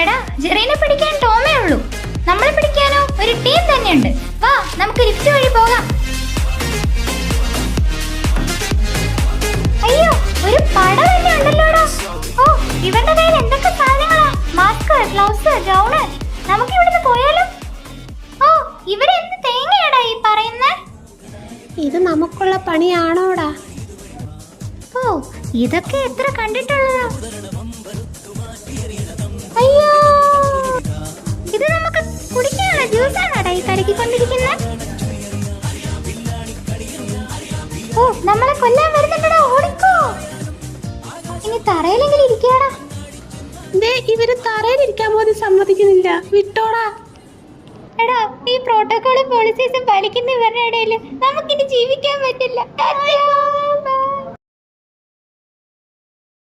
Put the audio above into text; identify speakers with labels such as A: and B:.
A: എടാ, ജെറീനെ പിടിക്കാൻ ടോമേ ഉള്ളൂ. നമ്മളെ പിടിക്കാനോ ഒരു ടീം തന്നെയുണ്ട്. വാ, നമുക്ക് ലിഫ്റ്റ് വഴി പോകാം. അയ്യോ, ഒരു പട തന്നെ ഉണ്ടല്ലോടാ. ഓ, ഇവന്റെ കയ്യിൽ എന്തൊക്കെ സാധനങ്ങളാ. Mask, gloves, gown. നമുക്ക് ഇവിടുന്ന് പോയാലോ? ഓ, ഇവരെന്ത് തേങ്ങയാടാ ഈ പറയുന്നേ?
B: ഇത് നമുക്കുള്ള പണിയാണോടാ?
A: ഓ, ഇതൊക്കെ എത്ര കണ്ടിട്ടുള്ളതാ. അയ്യോ, ഇത് നമുക്ക് കുടിക്കാനുള്ള ജ്യൂസാണോടാ ഈ കലക്കിക്കൊണ്ടിരിക്കുന്നത്? ഓ, നമ്മളെ കൊല്ലാൻ വരുന്നുണ്ടടാ, ഓടിക്കോ. ഇനി തറയിലെങ്കിലും ഇരിക്കാടാ.
B: ഇവര് തറയിലിരിക്കാൻ പോലും സമ്മതിക്കുന്നില്ല. വിട്ടോടാ.
A: എടാ, ഈ പ്രോട്ടോകോളും പോളിസീസും പാലിക്കുന്ന ഇവരുടെ ഇടയിൽ നമുക്കിനി ജീവിക്കാൻ പറ്റില്ല.